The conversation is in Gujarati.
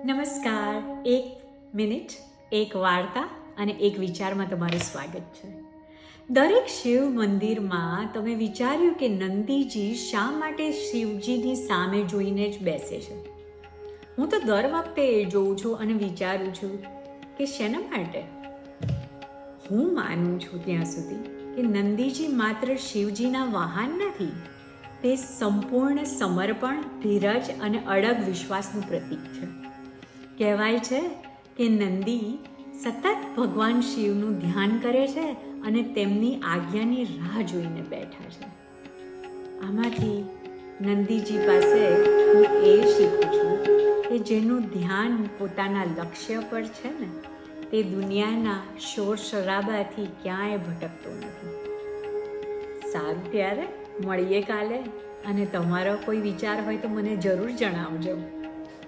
નમસ્કાર. એક મિનિટ, એક વાર્તા અને એક વિચારમાં તમારું સ્વાગત છે. દરેક શિવ મંદિરમાં તમે વિચાર્યું કે નંદીજી શા માટે શિવજીની સામે જોઈને જ બેસે છે? હું તો દર વખતે જોઉં છું અને વિચારું છું કે શેના માટે? હું માનું છું ત્યાં સુધી કે નંદીજી માત્ર શિવજીના વાહન નથી, તે સંપૂર્ણ સમર્પણ, ધીરજ અને અડગ વિશ્વાસનું પ્રતીક છે. કહેવાય છે કે નંદી સતત ભગવાન શિવનું ધ્યાન કરે છે અને તેમની આજ્ઞાની રાહ જોઈને બેઠા છે. આમાંથી નંદીજી પાસે હું એ શીખું છું કે જેનું ધ્યાન પોતાના લક્ષ્ય પર છે ને, તે દુનિયાના શોર શરાબાથી ક્યાંય ભટકતો નથી. સારું, ત્યારે મળીએ કાલે. અને તમારો કોઈ વિચાર હોય તો મને જરૂર જણાવજો.